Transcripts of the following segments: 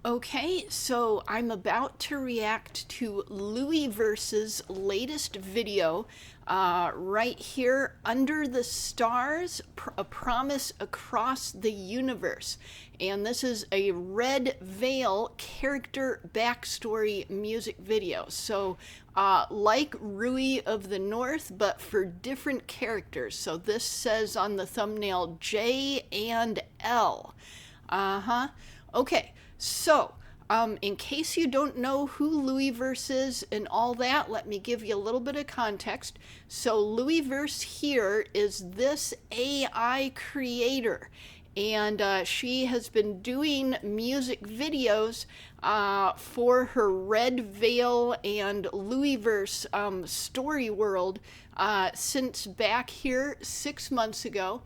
Okay, so I'm about to react to LouieVerse's latest video, right here, Under the Stars, A Promise Across the Universe. And this is a Red Veil character backstory music video. So, like Rui of the North, but for different characters. So this says on the thumbnail J and L. Uh-huh. Okay, so in case you don't know who LouieVerse is and all that, let me give you a little bit of context. So LouieVerse here is this AI creator, and she has been doing music videos for her Red Veil and LouieVerse story world since back here 6 months ago.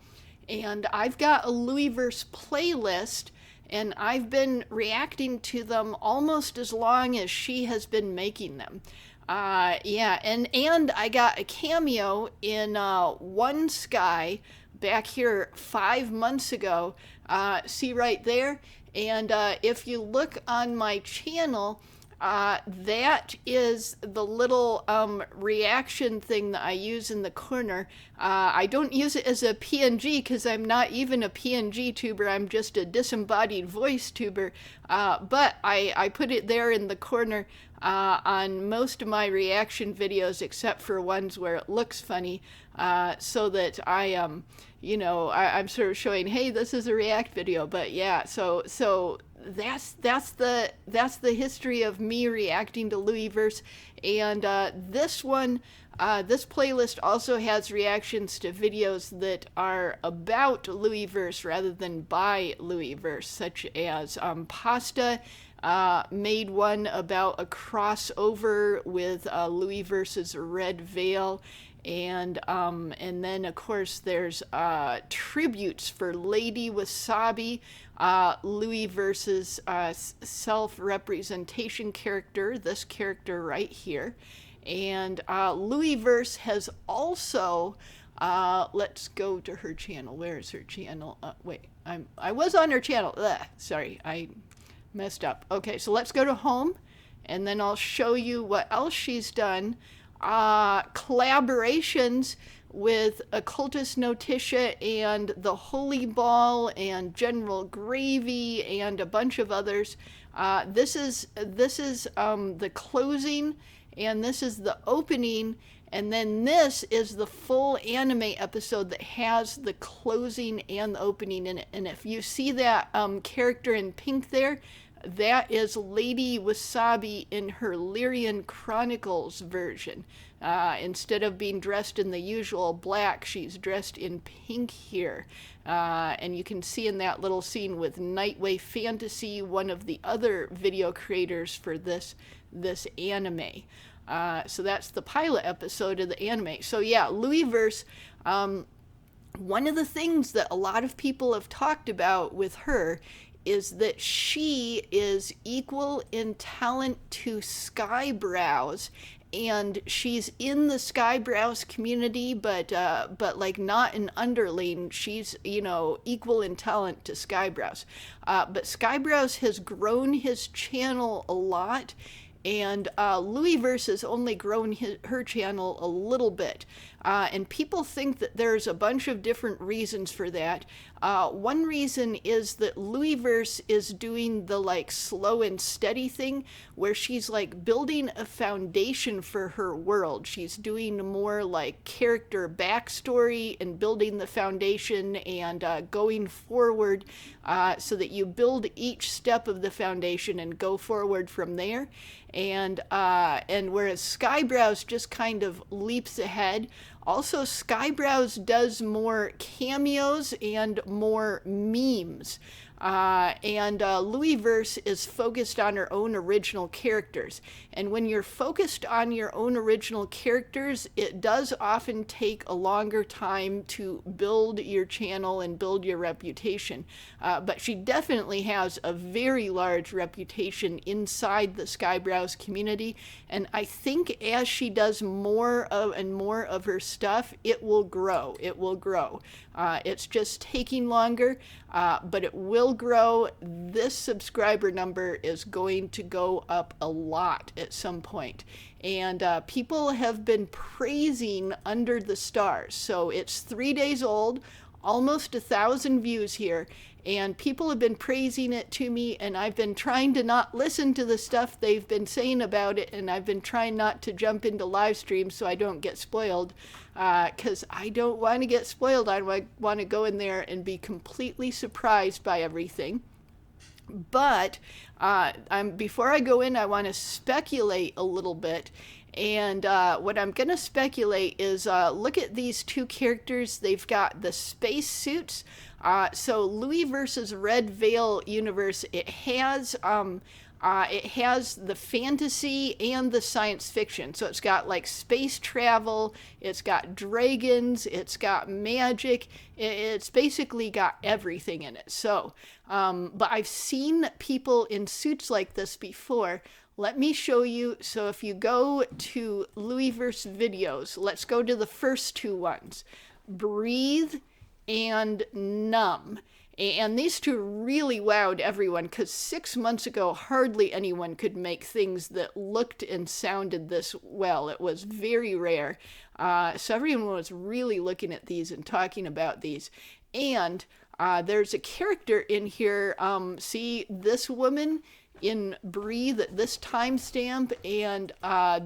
And I've got a LouieVerse playlist, and I've been reacting to them almost as long as she has been making them. Yeah, and I got a cameo in One Sky back here 5 months ago. See right there? And if you look on my channel, that is the little reaction thing that I use in the corner. I don't use it as a PNG because I'm not even a PNG tuber. I'm just a disembodied voice tuber. But I put it there in the corner on most of my reaction videos, except for ones where it looks funny, so that I'm sort of showing, hey, this is a react video. But yeah, so that's the history of me reacting to LouieVerse. And this playlist also has reactions to videos that are about LouieVerse rather than by LouieVerse, such as Pasta made one about a crossover with LouieVerse's Red Veil. And then, of course, there's tributes for Lady Wasabi, LouieVerse's self-representation character, this character right here. And LouieVerse has also, let's go to her channel. Where is her channel? Wait, I was on her channel. Sorry, I messed up. Okay, so let's go to home, and then I'll show you what else she's done. Collaborations with Occultist Notitia and the Holy Ball and General Gravy and a bunch of others. This is the closing, and this is the opening, and then this is the full anime episode that has the closing and the opening in it. And if you see that character in pink there, that is Lady Wasabi in her Lyrian Chronicles version. Instead of being dressed in the usual black, she's dressed in pink here. And you can see in that little scene with Nightway Fantasy, one of the other video creators for this anime. So that's the pilot episode of the anime. So yeah, LouieVerse, one of the things that a lot of people have talked about with her is that she is equal in talent to Skyebrows, and she's in the Skyebrows community, but like not an underling. She's, equal in talent to Skyebrows. But Skyebrows has grown his channel a lot, and LouieVerse has only grown her channel a little bit. And people think that there's a bunch of different reasons for that. One reason is that LouieVerse is doing the slow and steady thing, where she's building a foundation for her world. She's doing more character backstory and building the foundation and going forward, so that you build each step of the foundation and go forward from there. And whereas Skyebrows just kind of leaps ahead. Also, Skyebrows does more cameos and more memes. And LouieVerse is focused on her own original characters. And when you're focused on your own original characters, it does often take a longer time to build your channel and build your reputation. But she definitely has a very large reputation inside the Skyebrows community. And I think as she does more and more of her stuff, it will grow. It will grow. It's just taking longer, but it will will grow. This subscriber number is going to go up a lot at some point. And people have been praising Under the Stars. So it's 3 days old, almost 1,000 views here. And people have been praising it to me, and I've been trying to not listen to the stuff they've been saying about it, and I've been trying not to jump into live streams so I don't get spoiled, because I don't want to get spoiled. I want to go in there and be completely surprised by everything. But before I go in, I want to speculate a little bit. And what I'm going to speculate is look at these two characters. They've got the space suits. So LouieVerse's Red Veil universe, it has the fantasy and the science fiction. So it's got like space travel, it's got dragons, it's got magic. It's basically got everything in it. So, but I've seen people in suits like this before. Let me show you. So if you go to LouieVerse videos, let's go to the first two ones. Breathe and Numb. And these two really wowed everyone, because 6 months ago, hardly anyone could make things that looked and sounded this well. It was very rare. So everyone was really looking at these and talking about these. And there's a character in here. See this woman in Breathe at this timestamp, and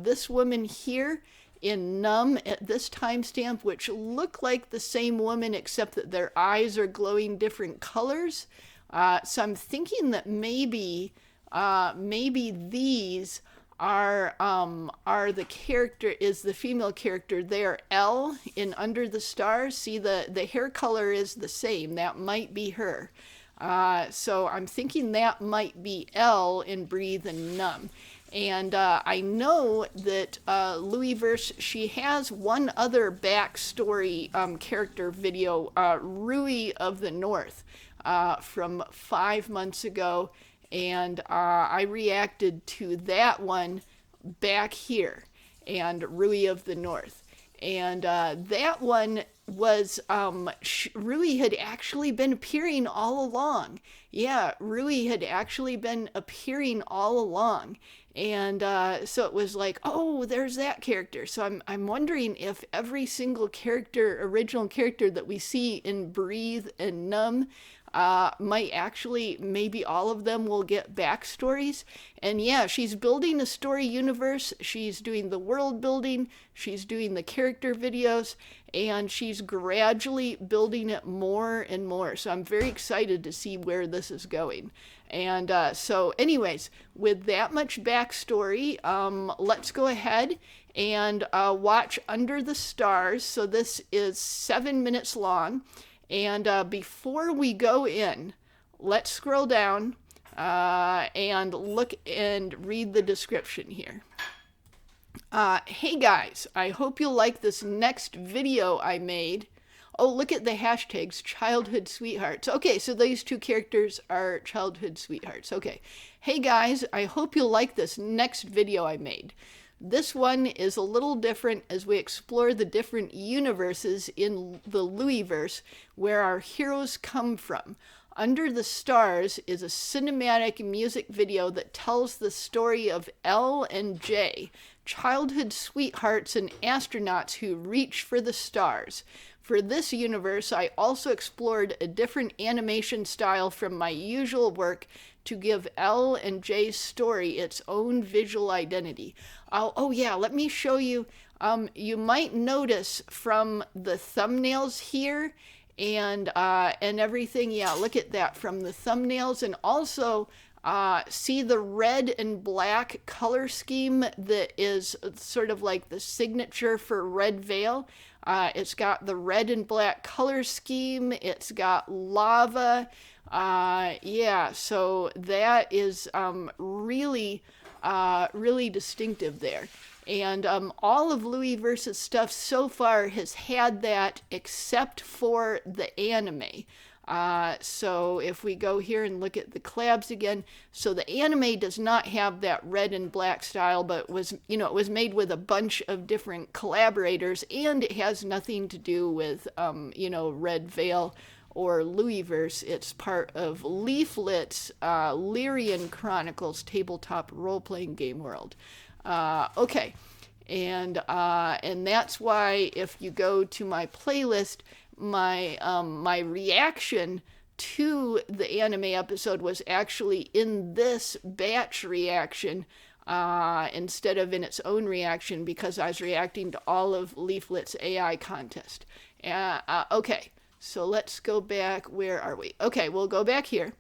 this woman here in Numb at this timestamp, which look like the same woman except that their eyes are glowing different colors. So I'm thinking that maybe these are the character, is the female character there, Elle in Under the Stars. See, the hair color is the same. That might be her. So I'm thinking that might be Elle in Breathe and Numb. And I know that LouieVerse, she has one other backstory character video, Rui of the North, from 5 months ago. And I reacted to that one back here, and Rui of the North. And that one was, Rui had actually been appearing all along. Yeah, Rui had actually been appearing all along. And so it was like, oh, there's that character. So I'm wondering if every single character, original character that we see in Breathe and Numb, might actually, maybe all of them will get backstories. And yeah, she's building a story universe. She's doing the world building. She's doing the character videos. And she's gradually building it more and more. So I'm very excited to see where this is going. And so anyways, with that much backstory, let's go ahead and watch Under the Stars. So this is 7 minutes long. And before we go in, let's scroll down and look and read the description here. Hey guys, I hope you'll like this next video I made. Oh, look at the hashtags, childhood sweethearts. Okay, so these two characters are childhood sweethearts. Okay. Hey guys, I hope you'll like this next video I made. This one is a little different as we explore the different universes in the LouieVerse where our heroes come from. Under the Stars is a cinematic music video that tells the story of Elle and Jay, childhood sweethearts and astronauts who reach for the stars. For this universe, I also explored a different animation style from my usual work to give Elle and Jay's story its own visual identity. Oh yeah, let me show you. You might notice from the thumbnails here and everything. Yeah, look at that from the thumbnails, and also see the red and black color scheme that is sort of like the signature for Red Veil. It's got the red and black color scheme. It's got lava. Yeah, so that is really distinctive there. And all of LouieVerse's stuff so far has had that except for the anime. So if we go here and look at the collabs again, so the anime does not have that red and black style, but was, it was made with a bunch of different collaborators, and it has nothing to do with, Red Veil or LouieVerse. It's part of Leaflet's Lyrian Chronicles tabletop role-playing game world. Okay. And that's why if you go to my playlist, my reaction to the anime episode was actually in this batch reaction instead of in its own reaction, because I was reacting to all of Leaflet's AI contest. Okay, so let's go back. Where are we? Okay, we'll go back here.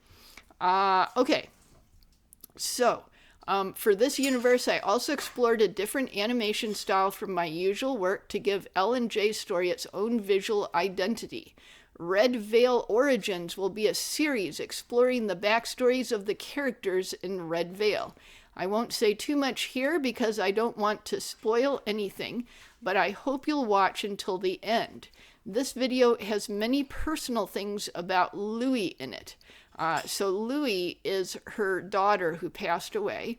Okay, so for this universe, I also explored a different animation style from my usual work to give L and J's story its own visual identity. Red Veil Origins will be a series exploring the backstories of the characters in Red Veil. I won't say too much here because I don't want to spoil anything, but I hope you'll watch until the end. This video has many personal things about Louie in it. So Louie is her daughter who passed away.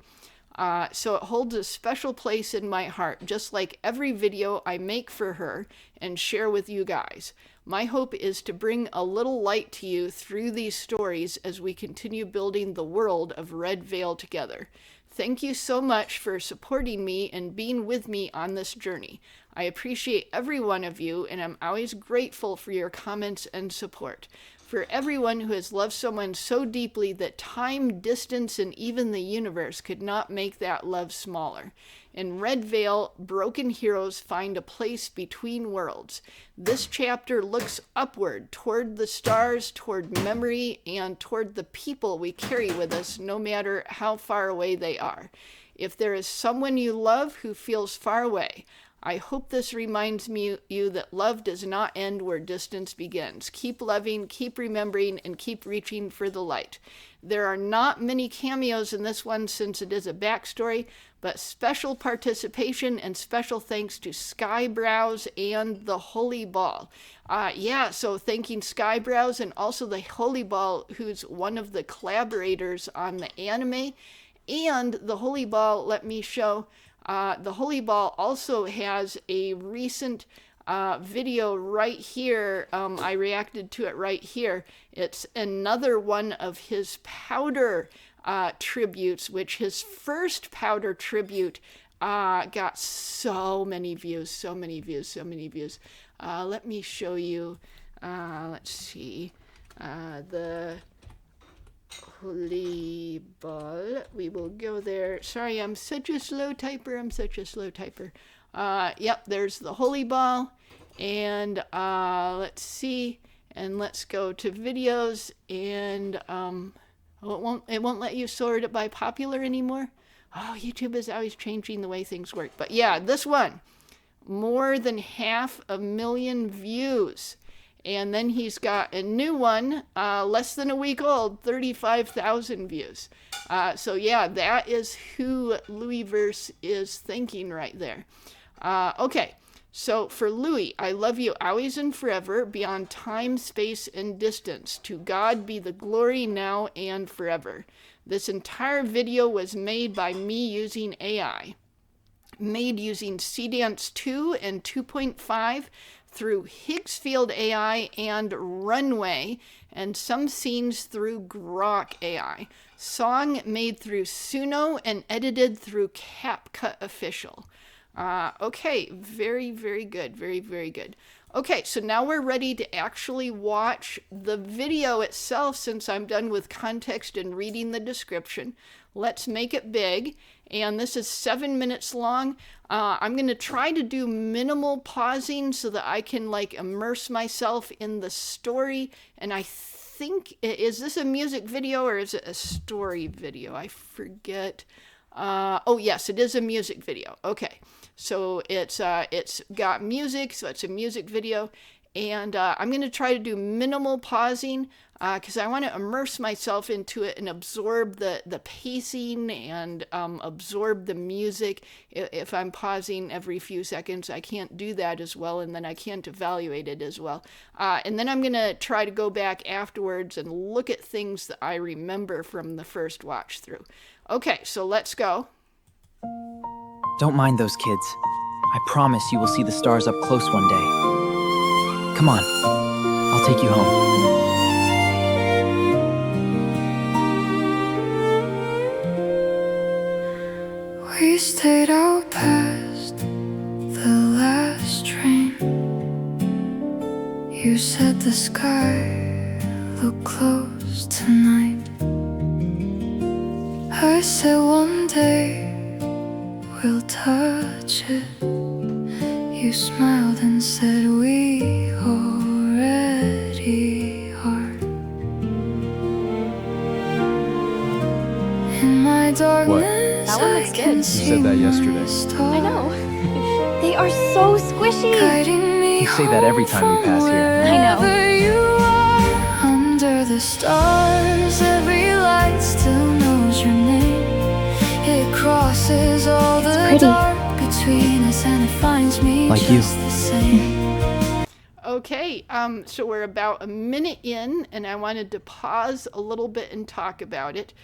So it holds a special place in my heart, just like every video I make for her and share with you guys. My hope is to bring a little light to you through these stories as we continue building the world of Red Veil together. Thank you so much for supporting me and being with me on this journey. I appreciate every one of you, and I'm always grateful for your comments and support. For everyone who has loved someone so deeply that time, distance, and even the universe could not make that love smaller. In Red Veil, broken heroes find a place between worlds. This chapter looks upward, toward the stars, toward memory, and toward the people we carry with us, no matter how far away they are. If there is someone you love who feels far away, I hope this reminds you that love does not end where distance begins. Keep loving, keep remembering, and keep reaching for the light. There are not many cameos in this one since it is a backstory, but special participation and special thanks to Skyebrows and the Holy Ball. So thanking Skyebrows and also the Holy Ball, who's one of the collaborators on the anime. And the Holy Ball, let me show... the Holy Ball also has a recent video right here. I reacted to it right here. It's another one of his powder tributes, which his first powder tribute got so many views. Let me show you. Let's see. The Holy Ball. We will go there. Sorry, I'm such a slow typer. Yep, there's the Holy Ball. And let's see. And let's go to videos. And it won't let you sort it by popular anymore. Oh, YouTube is always changing the way things work. But yeah, this one, more than 500,000 views. And then he's got a new one, less than a week old, 35,000 views. So yeah, that is who LouieVerse is thinking right there. Okay, so for Louie, I love you always and forever, beyond time, space, and distance. To God be the glory now and forever. This entire video was made by me using AI. Made using Seedance 2 and 2.5, through Higgsfield AI and Runway, and some scenes through Grok AI. Song made through Suno and edited through CapCut Official. Okay, very, very good. Very, very good. Okay, so now we're ready to actually watch the video itself since I'm done with context and reading the description. Let's make it big. And this is 7 minutes long. I'm going to try to do minimal pausing so that I can immerse myself in the story. And I think, is this a music video or is it a story video? I forget. Oh yes, it is a music video. Okay, so it's got music, so it's a music video. And I'm going to try to do minimal pausing because I want to immerse myself into it and absorb the pacing and absorb the music. If I'm pausing every few seconds, I can't do that as well, and then I can't evaluate it as well. And then I'm going to try to go back afterwards and look at things that I remember from the first watch through. Okay, so let's go. Don't mind those kids. I promise you will see the stars up close one day. Come on, I'll take you home. stayed out past the last train. You said the sky looked close tonight. I said one day we'll touch it. You smiled and said we already are. In my darkness, That one looks I good. can You see said that yesterday. my stars I know. They are so squishy. guiding me You say that every time we pass here. I know. wherever you are. Under the stars, every light still knows your name. It crosses all the pretty. dark between us, and it finds me Like you. just the same. Okay, so we're about a minute in, and I wanted to pause a little bit and talk about it.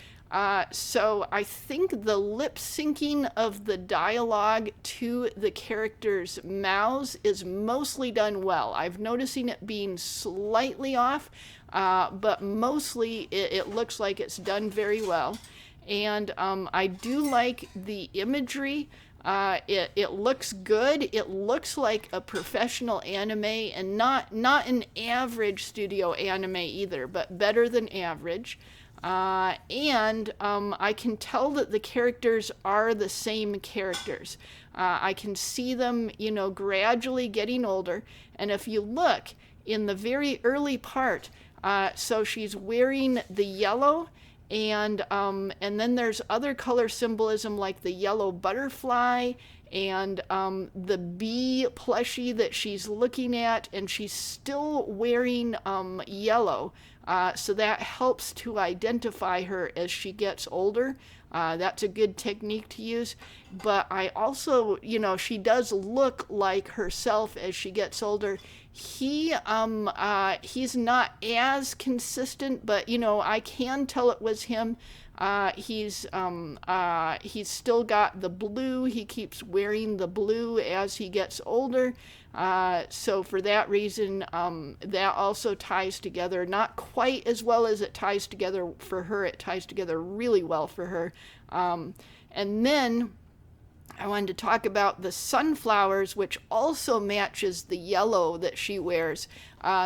So I think the lip syncing of the dialogue to the characters' mouths is mostly done well. I've noticing it being slightly off, but mostly it looks like it's done very well. And I do like the imagery. It looks good. It looks like a professional anime, and not an average studio anime either, but better than average. And I can tell that the characters are the same characters. I can see them, gradually getting older. And if you look in the very early part, so she's wearing the yellow, and then there's other color symbolism like the yellow butterfly and the bee plushie that she's looking at, and she's still wearing yellow. So that helps to identify her as she gets older. That's a good technique to use. But I also, she does look like herself as she gets older. He's not as consistent, but I can tell it was him. He's still got the blue. He keeps wearing the blue as he gets older. So for that reason, that also ties together, not quite as well as it ties together for her. It ties together really well for her. And then I wanted to talk about the sunflowers, which also matches the yellow that she wears.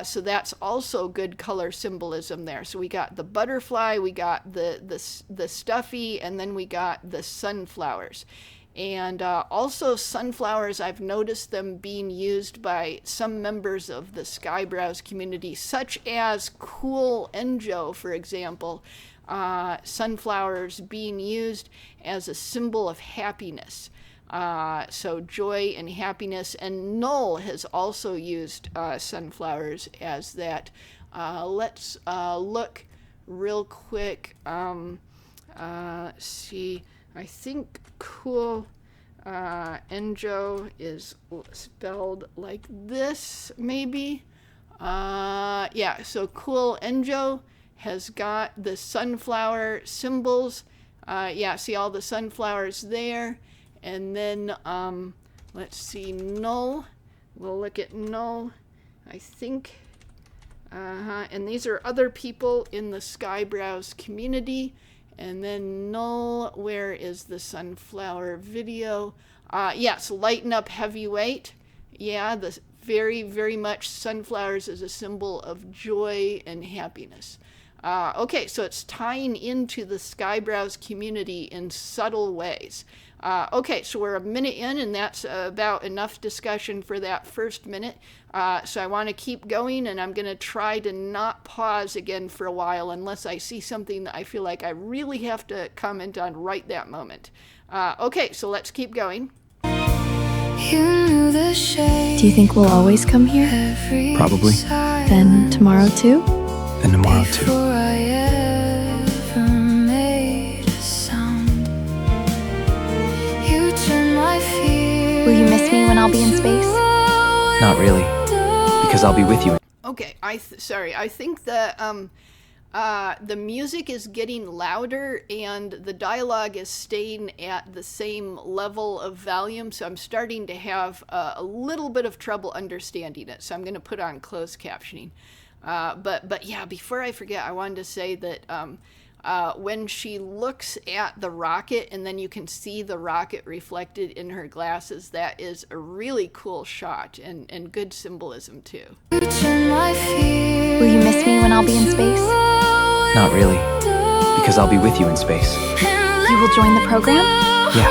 So that's also good color symbolism there. So we got the butterfly, we got the stuffy, and then we got the sunflowers. And also sunflowers, I've noticed them being used by some members of the Skyebrows community, such as Cool Enjo, for example. Sunflowers being used as a symbol of happiness. So joy and happiness. And Null has also used sunflowers as that. Let's look real quick. See. I think Cool Enjo is spelled like this, maybe. Yeah, so Cool Enjo has got the sunflower symbols. Yeah, see all the sunflowers there. And then, let's see, Null. We'll look at Null. I think, and these are other people in the Skyebrows community. And then Null, where is the sunflower video? Yes, Lighten Up Heavyweight. Yeah, the very, very much sunflowers as a symbol of joy and happiness. Okay, so it's tying into the Skyebrows community in subtle ways. Okay, so we're a minute in, and that's about enough discussion for that first minute. So I want to keep going, and I'm going to try to not pause again for a while unless I see something that I feel like I really have to comment on right that moment. Okay, so let's keep going. You the shade Do you think we'll always come here? every Probably. side Then tomorrow too? And tomorrow too. before I ever made a sound. You turn my fear. Will you miss me when I'll be in space? Not really, because I'll be with you. Okay, I think that the music is getting louder and the dialogue is staying at the same level of volume, so I'm starting to have a little bit of trouble understanding it, so I'm going to put on closed captioning. But yeah, before I forget, I wanted to say that when she looks at the rocket and then you can see the rocket reflected in her glasses, that is a really cool shot and good symbolism too. Will you miss me when I'll be in space? Not really, because I'll be with you in space. You will join the program? Yeah.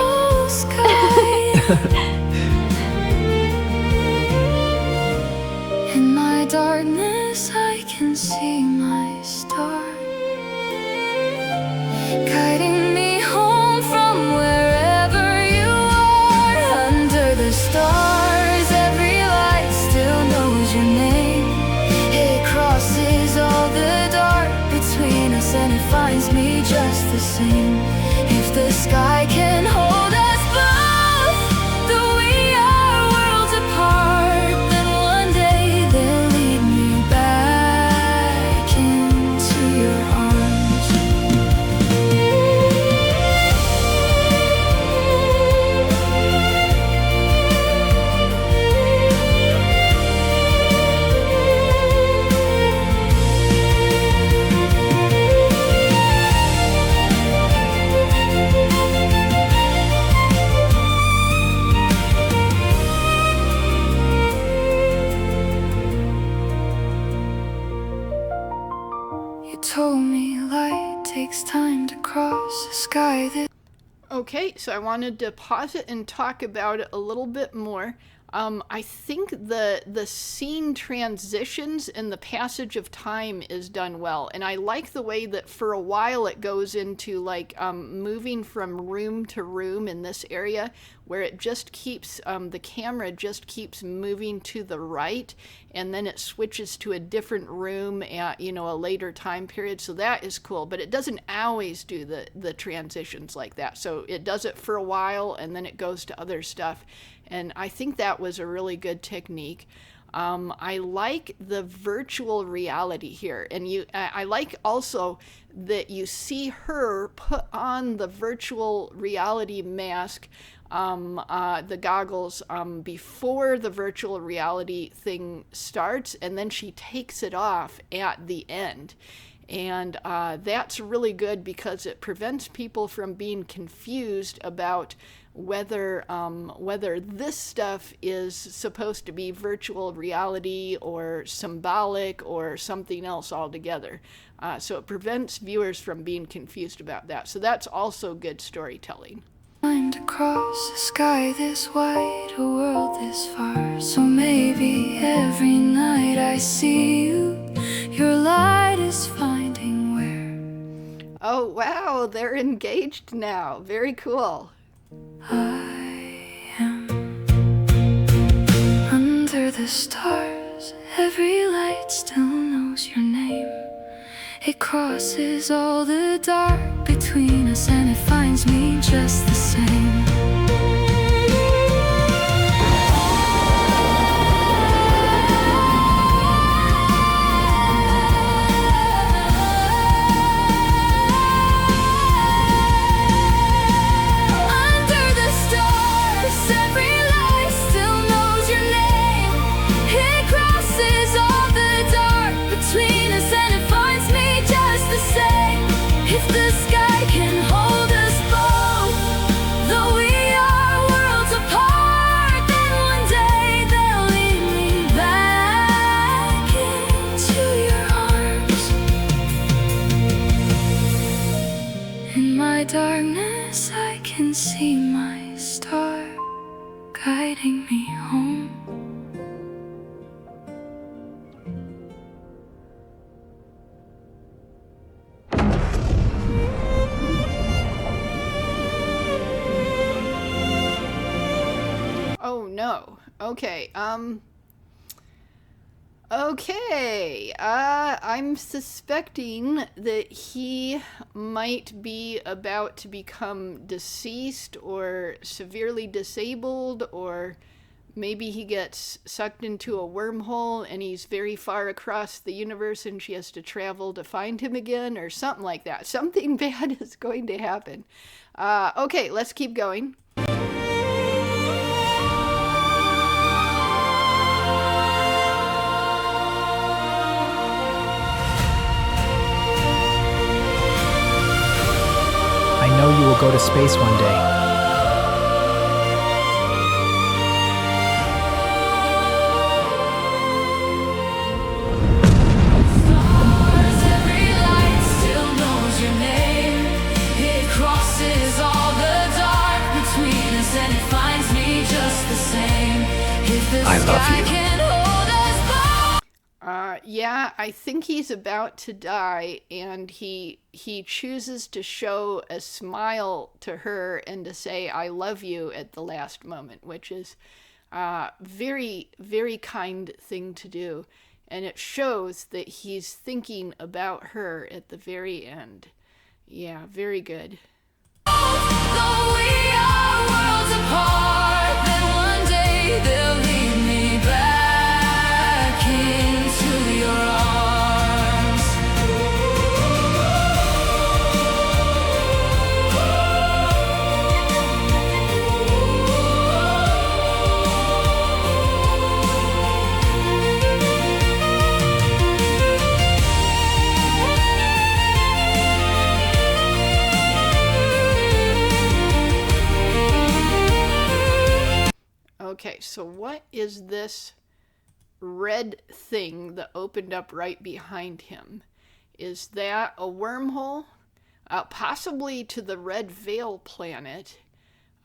In my darkness, I can see my star, guiding me home from wherever you are. Under the stars, every light still knows your name. It crosses all the dark between us, and it finds me just the same. If the sky can hold us both, though we are worlds apart, then one day they'll lead me back into your told me light takes time to cross the sky. Okay, so I wanted to pause it and talk about it a little bit more. I think the scene transitions and the passage of time is done well, and I like the way that for a while it goes into like moving from room to room in this area, where it just keeps the camera just keeps moving to the right, and then it switches to a different room at a later time period. So that is cool, but it doesn't always do the transitions like that. So it does it for a while and then it goes to other stuff. And I think that was a really good technique. I like the virtual reality here. And I like also that you see her put on the virtual reality mask, the goggles, before the virtual reality thing starts, and then she takes it off at the end. And that's really good because it prevents people from being confused about whether this stuff is supposed to be virtual reality or symbolic or something else altogether. So it prevents viewers from being confused about that. So that's also good storytelling. Time to cross a sky this wide, a world this far. So maybe every night I see you, your light is finding where. Oh wow, they're engaged now. Very cool. I am under the stars. Every light still knows your name. It crosses all the dark between us, and it finds me just the same. If the sky can hold us both, though we are worlds apart, then one day they'll lead me back into your arms. In my darkness I can see my star guiding me home. Oh no. Okay. Okay. I'm suspecting that he might be about to become deceased or severely disabled, or maybe he gets sucked into a wormhole and he's very far across the universe and she has to travel to find him again, or something like that. Something bad is going to happen. Okay, let's keep going. know you will go to space one day. Stars, every light still knows your name. It crosses all the dark between us, and it finds me just the same. If the I love sky you. can hold us both. Yeah, I think he's about to die, and he chooses to show a smile to her and to say "I love you" at the last moment, which is very, very kind thing to do, and it shows that he's thinking about her at the very end. Yeah, very good. Though we are worlds apart, then one day they'll lead me back into your arms. Okay, so what is this red thing that opened up right behind him? Is that a wormhole? Possibly to the Red Veil planet.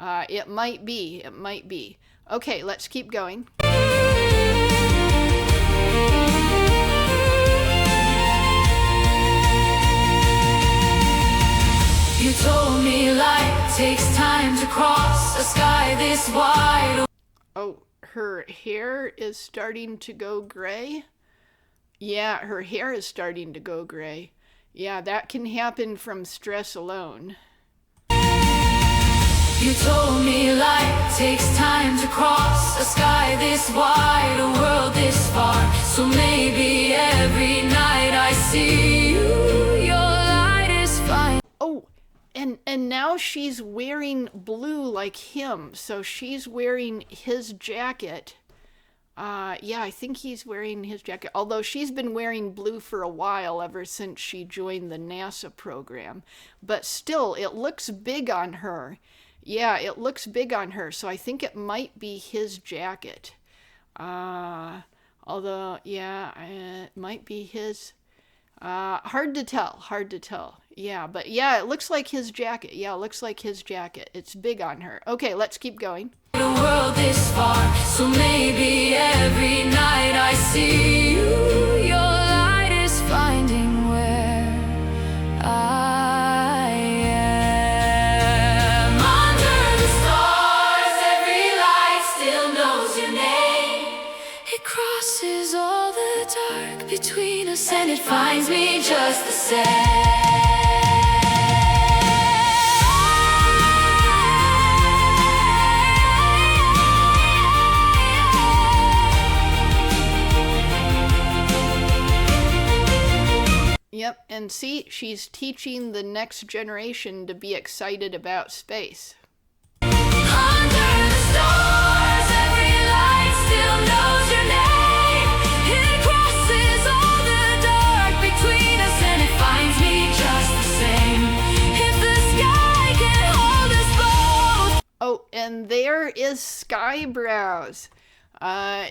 It might be. It might be. Okay, let's keep going. You told me light takes time to cross a sky this wide. Oh, her hair is starting to go gray? Yeah, her hair is starting to go gray. Yeah, that can happen from stress alone. You told me light takes time to cross a sky this wide, a world this far. So maybe every night I see you, your light is fine. Oh, and now she's wearing blue like him, so she's wearing his jacket. Yeah, I think he's wearing his jacket, although she's been wearing blue for a while, ever since she joined the NASA program. But still, it looks big on her. Yeah, it looks big on her, so I think it might be his jacket. Although, yeah, it might be his. Hard to tell, hard to tell. Yeah, but yeah, it looks like his jacket. Yeah, it looks like his jacket. It's big on her. Okay, let's keep going. The world this far, so maybe every night I see you, your light is finding where I am. Under the stars, every light still knows your name. It crosses all the dark between us, and it finds me just the same. Yep, and see, she's teaching the next generation to be excited about space. Under the stars, every light still knows your name. It crosses all the dark between us, and it finds me just the same. If the sky can hold us both. Oh, and there is Skyebrows.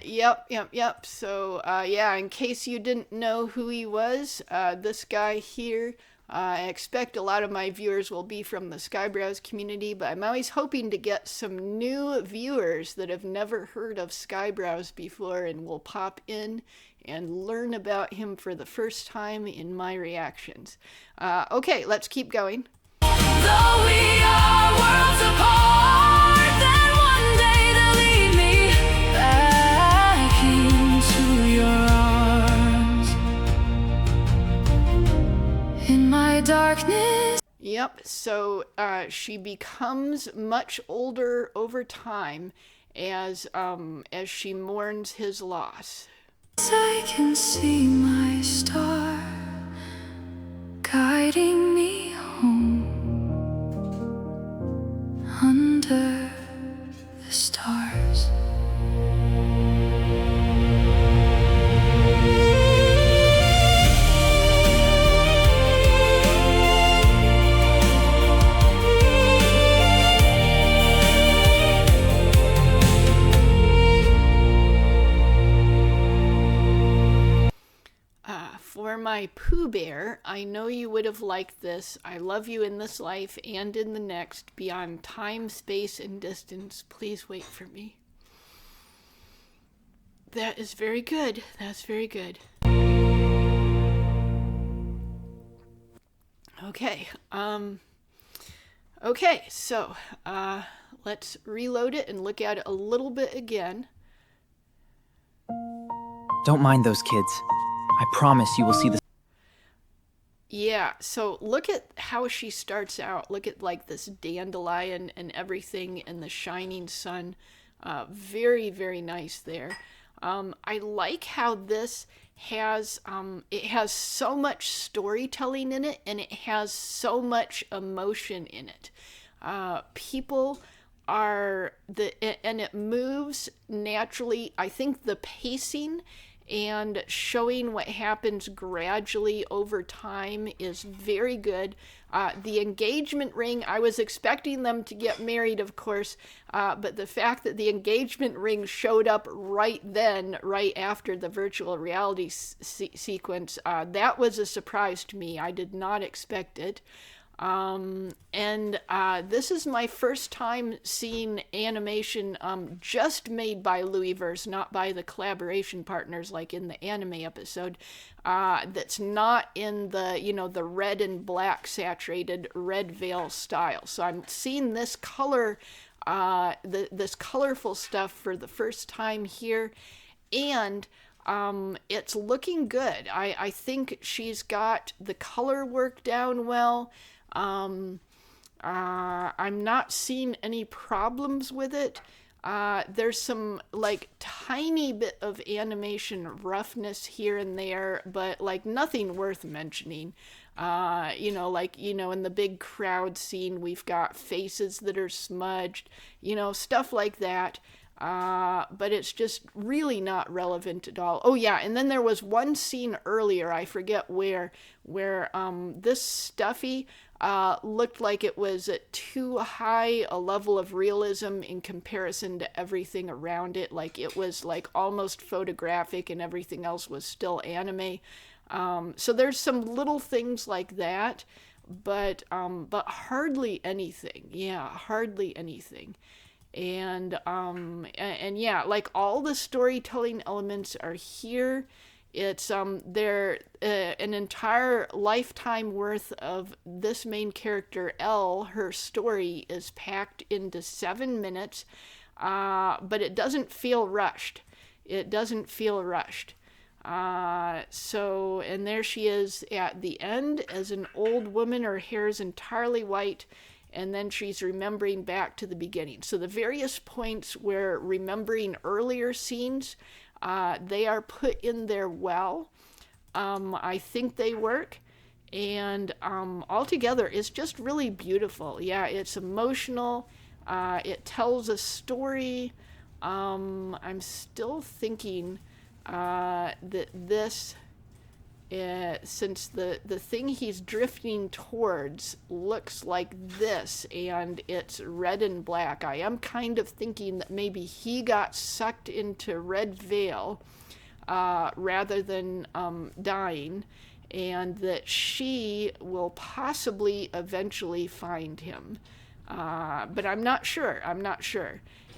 Yep. So, yeah, in case you didn't know who he was, this guy here, I expect a lot of my viewers will be from the Skyebrows community, but I'm always hoping to get some new viewers that have never heard of Skyebrows before and will pop in and learn about him for the first time in my reactions. Okay, let's keep going. Though we are worlds apart, then one day they'll lead me back into your arms. In my darkness. Yep, so she becomes much older over time as she mourns his loss. I can see my star guiding me home under the stars. my Pooh Bear, I know you would have liked this. I love you in this life and in the next, beyond time, space, and distance. Please wait for me. That is very good. That's very good. Okay. Okay, so let's reload it and look at it a little bit again. Don't mind those kids. I promise you will see the... Yeah, so look at how she starts out. Look at like this dandelion and everything and the shining sun. Very, very nice there. I like how this has, it has so much storytelling in it, and it has so much emotion in it. People are, and it moves naturally. I think the pacing and showing what happens gradually over time is very good. The engagement ring, I was expecting them to get married, of course, but the fact that the engagement ring showed up right then, right after the virtual reality sequence, that was a surprise to me. I did not expect it. This is my first time seeing animation just made by LouieVerse, not by the collaboration partners like in the anime episode. That's not in the, you know, the red and black saturated red veil style. So I'm seeing this color, this colorful stuff for the first time here, and it's looking good. I think she's got the color work down well. I'm not seeing any problems with it. There's some like tiny bit of animation roughness here and there, but like nothing worth mentioning. You know, like, you know, in the big crowd scene, we've got faces that are smudged, you know, stuff like that. But it's just really not relevant at all. Oh yeah, and then there was one scene earlier, I forget where this Stuffy looked like it was at too high a level of realism in comparison to everything around it. Like it was like almost photographic and everything else was still anime. So there's some little things like that, but hardly anything. Yeah, hardly anything. And yeah, like all the storytelling elements are here. It's they're an entire lifetime worth of this main character Elle. Her story is packed into 7 minutes, but it doesn't feel rushed. It doesn't feel rushed. So, and there she is at the end as an old woman. Her hair is entirely white. And then she's remembering back to the beginning. So the various points where remembering earlier scenes, they are put in there well. I think they work. And altogether, it's just really beautiful. Yeah, it's emotional. It tells a story. I'm still thinking that this... since the thing he's drifting towards looks like this and it's red and black, I am kind of thinking that maybe he got sucked into red veil rather than dying, and that she will possibly eventually find him. But I'm not sure.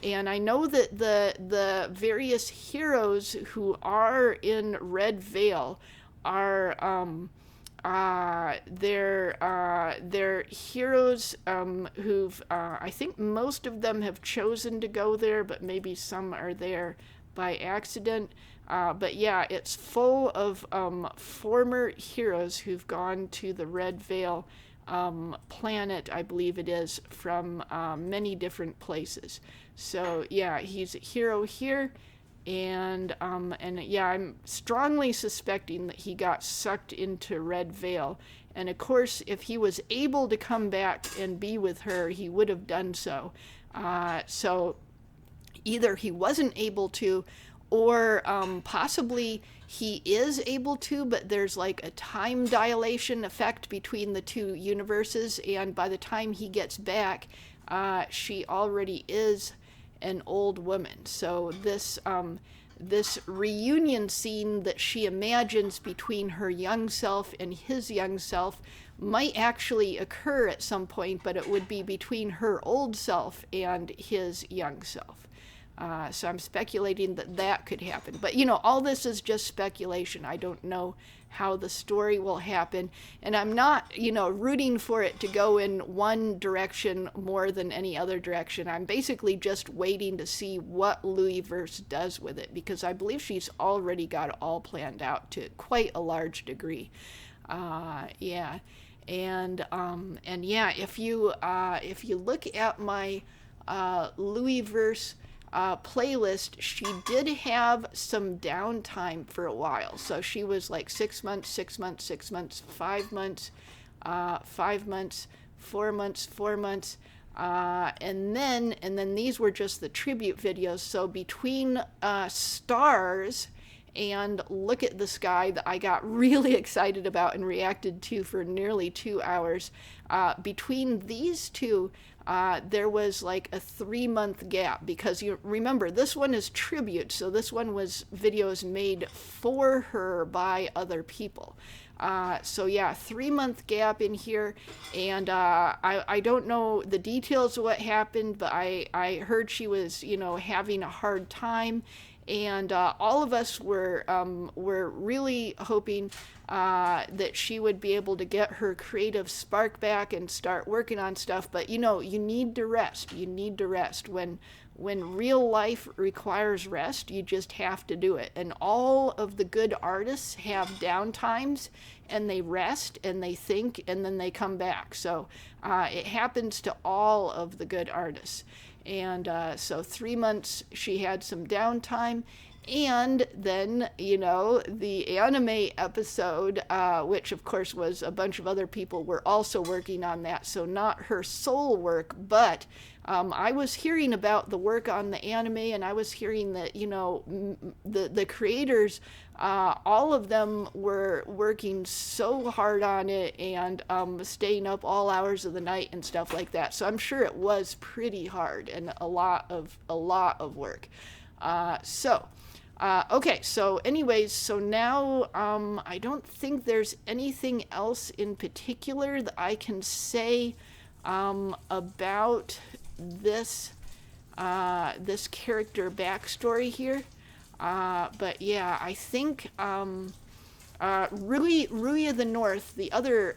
And I know that the various heroes who are in red veil are they're heroes who've I think most of them have chosen to go there, but maybe some are there by accident. But yeah, it's full of former heroes who've gone to the Red Veil planet, I believe it is, from many different places. So yeah, he's a hero here. And yeah, I'm strongly suspecting that he got sucked into Red Veil. And of course, if he was able to come back and be with her, he would have done so. So either he wasn't able to, or possibly he is able to, but there's like a time dilation effect between the two universes. And by the time he gets back, she already is an old woman. So this this reunion scene that she imagines between her young self and his young self might actually occur at some point, but it would be between her old self and his young self. So I'm speculating that that could happen. But, all this is just speculation. I don't know how the story will happen. And I'm not, rooting for it to go in one direction more than any other direction. I'm basically just waiting to see what LouieVerse does with it, because I believe she's already got it all planned out to quite a large degree. Yeah. And yeah, if you look at my LouieVerse playlist, she did have some downtime for a while. So she was like 6 months, 6 months, 6 months, 5 months, 5 months, 4 months, 4 months, and then these were just the tribute videos. So between Stars and Look at the Sky, that I got really excited about and reacted to for nearly 2 hours, between these two, there was like a 3-month gap, because you remember this one is tribute, so this one was videos made for her by other people. So yeah, 3-month gap in here, and I don't know the details of what happened, but I heard she was having a hard time, and all of us were really hoping that she would be able to get her creative spark back and start working on stuff. But you need to rest. You need to rest. When real life requires rest, you just have to do it. And all of the good artists have downtimes, and they rest and they think, and then they come back. So it happens to all of the good artists. And so 3 months she had some downtime. And then, the anime episode, which of course was a bunch of other people were also working on that. So not her sole work, but I was hearing about the work on the anime, and I was hearing that, the creators, all of them were working so hard on it, and staying up all hours of the night and stuff like that. So I'm sure it was pretty hard and a lot of work. Okay, so anyways, so now I don't think there's anything else in particular that I can say about this this character backstory here. But yeah, I think Rui of the North, the other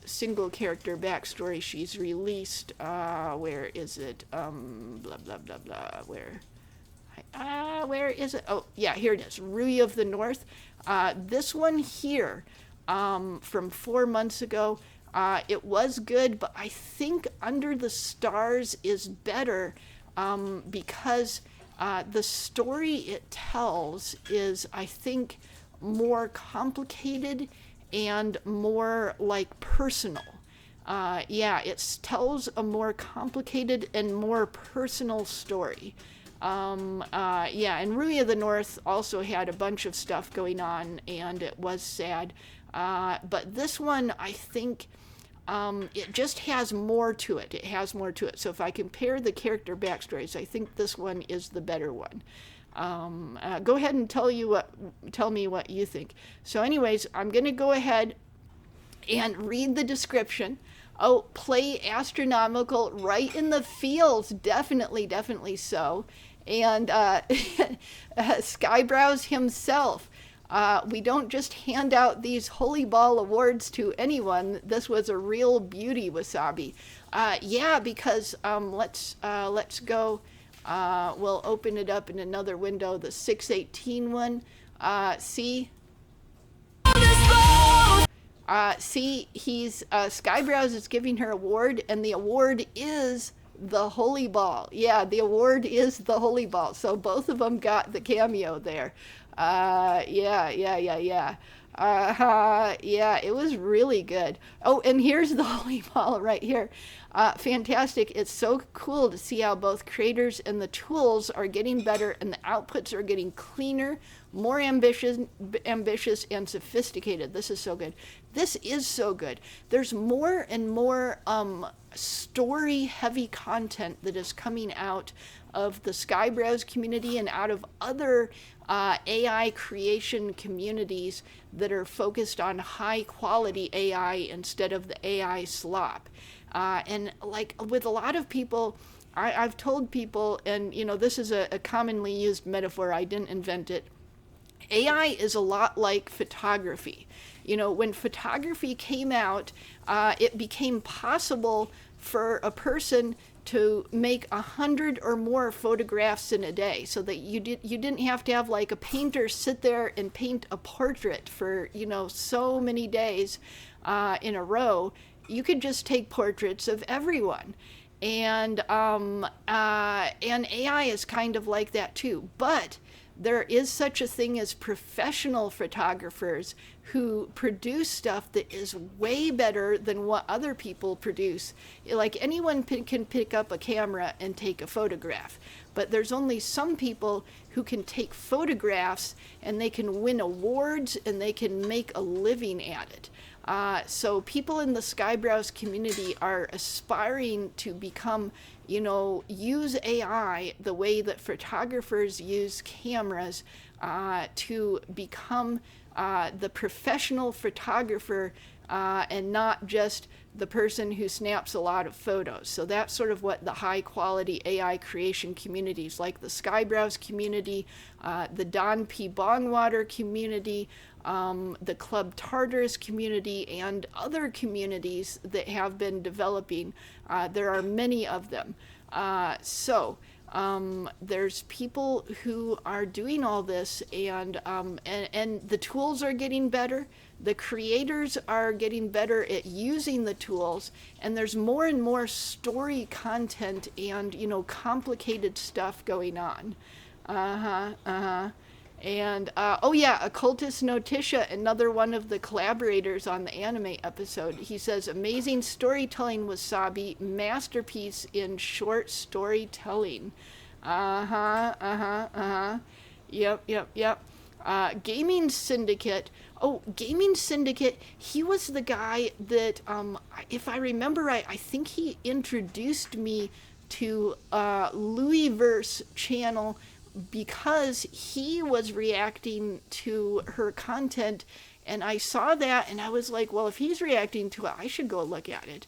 single character backstory she's released, where is it? Blah blah blah blah. Where is it? Oh yeah, here it is. Rui of the North. This one here, from 4 months ago. It was good, but I think Under the Stars is better, because the story it tells is, I think, more complicated and more like personal. Yeah, it tells a more complicated and more personal story. Yeah, and Rui of the North also had a bunch of stuff going on, and it was sad. But this one, I think, it just has more to it. It has more to it. So if I compare the character backstories, I think this one is the better one. Go ahead and tell me what you think. So anyways, I'm going to go ahead and read the description. Oh, play astronomical right in the fields. Definitely so. And Skyebrows himself. We don't just hand out these Holy Ball awards to anyone. This was a real beauty, Wasabi. Yeah, because let's go. We'll open it up in another window, the 618 one. See? See, he's Skyebrows is giving her award, and the award is the Holy Ball. Yeah, the award is the Holy Ball. So both of them got the cameo there. Yeah. Yeah, it was really good. Oh, and here's the Holy Ball right here. Fantastic. It's so cool to see how both creators and the tools are getting better, and the outputs are getting cleaner, more ambitious and sophisticated. This is so good. This is so good. There's more and more story-heavy content that is coming out of the Skyebrows community and out of other AI creation communities that are focused on high-quality AI instead of the AI slop. And like with a lot of people, I've told people, and this is a commonly used metaphor, I didn't invent it. AI is a lot like photography. When photography came out, it became possible for a person to make 100 or more photographs in a day, so that you didn't have to have like a painter sit there and paint a portrait for so many days in a row. You could just take portraits of everyone. And AI is kind of like that too. But there is such a thing as professional photographers who produce stuff that is way better than what other people produce. Like anyone can pick up a camera and take a photograph, but there's only some people who can take photographs and they can win awards and they can make a living at it. So people in the Skyebrows community are aspiring to become, use AI the way that photographers use cameras to become the professional photographer and not just the person who snaps a lot of photos. So that's sort of what the high quality AI creation communities like the Skyebrows community, the Don P. Bongwater community, the Club Tartars community, and other communities that have been developing. There are many of them. There's people who are doing all this, and the tools are getting better. The creators are getting better at using the tools, and there's more and more story content and complicated stuff going on. And Occultist Notitia, another one of the collaborators on the anime episode, he says, amazing storytelling, Wasabi, masterpiece in short storytelling. Yep. Gaming Syndicate. Gaming Syndicate, he was the guy that, if I remember right, I think he introduced me to LouieVerse channel because he was reacting to her content, and I saw that and I was like, well, if he's reacting to it, I should go look at it.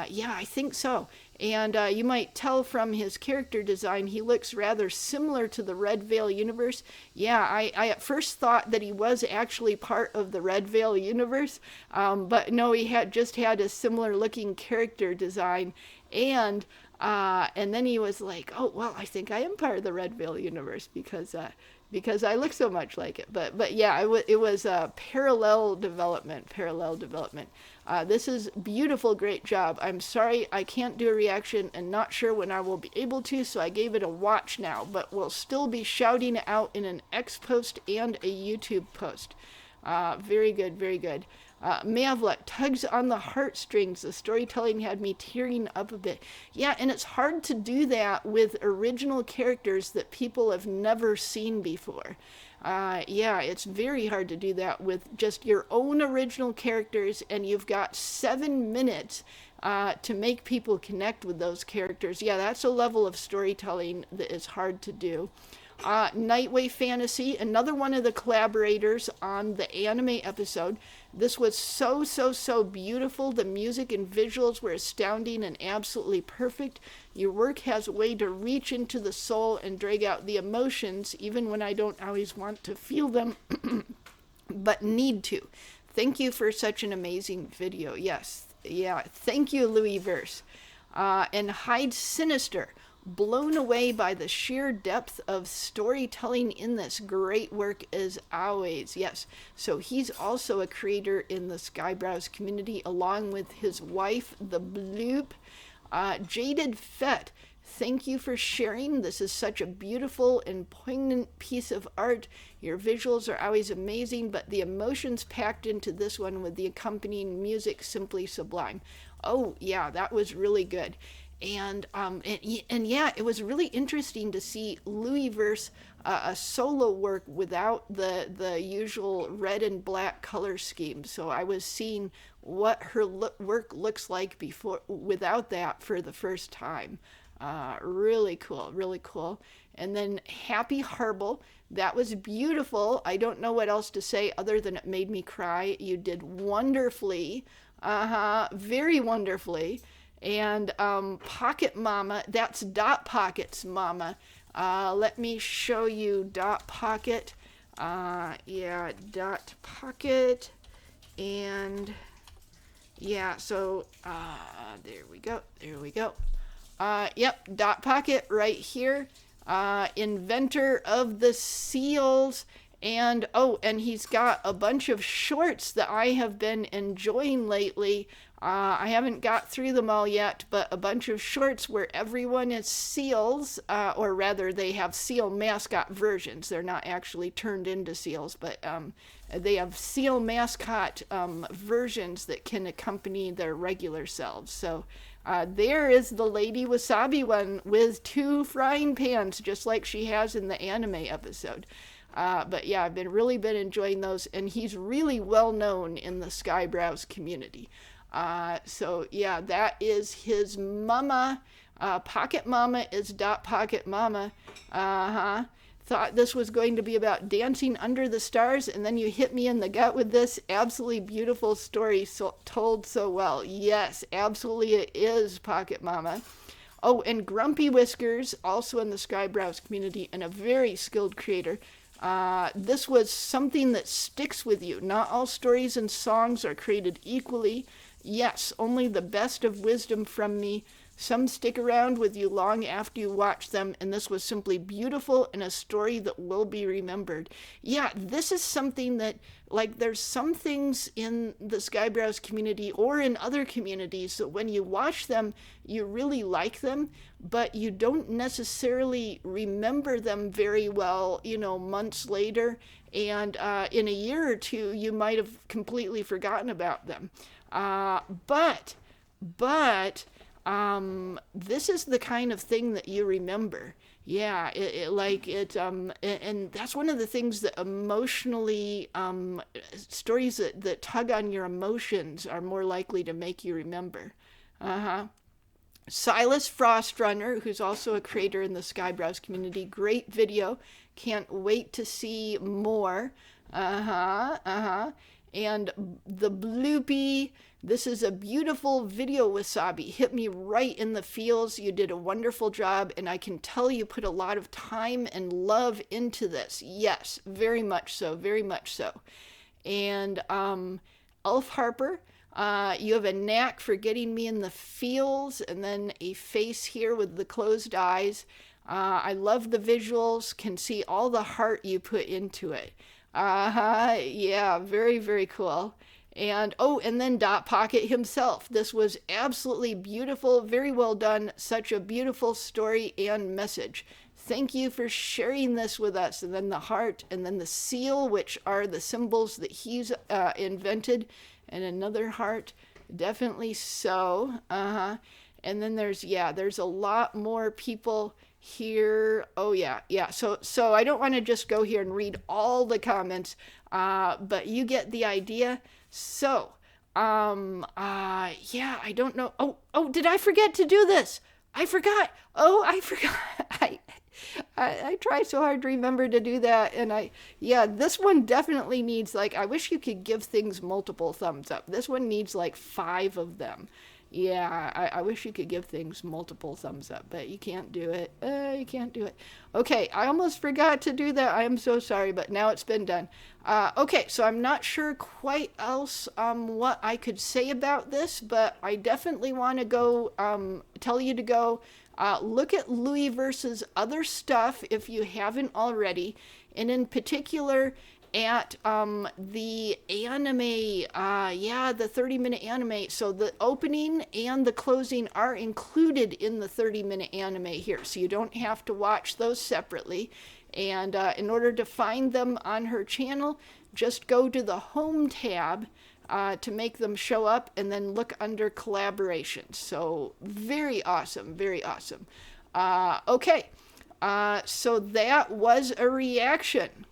Yeah, I think so. And you might tell from his character design, he looks rather similar to the Red Veil universe. Yeah, I at first thought that he was actually part of the Red Veil universe, but no, he had a similar looking character design. And then he was like, oh, well, I think I am part of the Red Veil universe because I look so much like it. But yeah, it was parallel development. This is beautiful, great job. I'm sorry I can't do a reaction and not sure when I will be able to, so I gave it a watch now, but we'll still be shouting it out in an X post and a YouTube post. Very good, very good. Mavlet, tugs on the heartstrings. The storytelling had me tearing up a bit. Yeah, and it's hard to do that with original characters that people have never seen before. Yeah, it's very hard to do that with just your own original characters, and you've got 7 minutes to make people connect with those characters. Yeah, that's a level of storytelling that is hard to do. Nightway Fantasy, another one of the collaborators on the anime episode. This was so beautiful. The music and visuals were astounding and absolutely perfect. Your work has a way to reach into the soul and drag out the emotions, even when I don't always want to feel them, but need to. Thank you for such an amazing video. Yes, yeah, thank you, LouieVerse. And Hide Sinister. Blown away by the sheer depth of storytelling in this. Great work as always. Yes, so he's also a creator in the Skyebrows community along with his wife, the Bloop. Jaded Fett, thank you for sharing. This is such a beautiful and poignant piece of art. Your visuals are always amazing, but the emotions packed into this one with the accompanying music simply sublime. Oh yeah, that was really good. And yeah, it was really interesting to see LouieVerse a solo work without the usual red and black color scheme. So I was seeing what her work looks like without that for the first time. Really cool, really cool. And then Happy Harble, that was beautiful. I don't know what else to say other than it made me cry. You did wonderfully, very wonderfully. And Pocket Mama, that's Dot Pocket's mama. Let me show you Dot Pocket. Yeah, Dot Pocket. And yeah, so there we go. Yep, Dot Pocket right here. Inventor of the seals. And he's got a bunch of shorts that I have been enjoying lately. I haven't got through them all yet, but a bunch of shorts where everyone is seals, or rather they have seal mascot versions. They're not actually turned into seals, but they have seal mascot versions that can accompany their regular selves. So there is the Lady Wasabi one with 2 frying pans, just like she has in the anime episode. But yeah, I've really been enjoying those, and he's really well known in the Skyebrows community. So yeah, that is his mama. Pocket Mama is Dot Pocket Mama. Thought this was going to be about dancing under the stars, and then you hit me in the gut with this absolutely beautiful story told so well. Yes, absolutely it is, Pocket Mama. Oh, and Grumpy Whiskers, also in the Skyebrows community, and a very skilled creator. This was something that sticks with you. Not all stories and songs are created equally. Yes, only the best of wisdom from me. Some stick around with you long after you watch them, and this was simply beautiful and a story that will be remembered. Yeah, this is something that, like, there's some things in the Skyebrows community or in other communities that when you watch them, you really like them, but you don't necessarily remember them very well, months later, and in a year or two, you might have completely forgotten about them. But this is the kind of thing that you remember. Yeah, and that's one of the things that emotionally, stories that tug on your emotions are more likely to make you remember. Silas Frostrunner, who's also a creator in the Skyebrows community, great video. Can't wait to see more. And the Bloopy, this is a beautiful video, Wasabi. Hit me right in the feels. You did a wonderful job, and I can tell you put a lot of time and love into this. Yes, very much so, very much so. And Elf Harper, you have a knack for getting me in the feels, and then a face here with the closed eyes. I love the visuals, can see all the heart you put into it. Yeah, very, very cool. And then Dot Pocket himself. This was absolutely beautiful, very well done, such a beautiful story and message. Thank you for sharing this with us. And then the heart, and then the seal, which are the symbols that he's invented, and another heart, definitely so. And then there's a lot more people here. Oh yeah. So I don't want to just go here and read all the comments, but you get the idea. So, I don't know. Oh, did I forget to do this? I forgot. I forgot. I try so hard to remember to do that, and this one definitely needs, I wish you could give things multiple thumbs up. This one needs 5 of them. Yeah, I wish you could give things multiple thumbs up, but you can't do it. You can't do it. Okay, I almost forgot to do that. I am so sorry, but now it's been done. Okay, so I'm not sure quite else what I could say about this, but I definitely want to go tell you to go look at LouieVerse's other stuff if you haven't already, and in particular at the anime, the 30-minute anime. So the opening and the closing are included in the 30-minute anime here, so you don't have to watch those separately. And in order to find them on her channel, just go to the home tab to make them show up, and then look under collaborations. So very awesome, very awesome. Okay, so that was a reaction.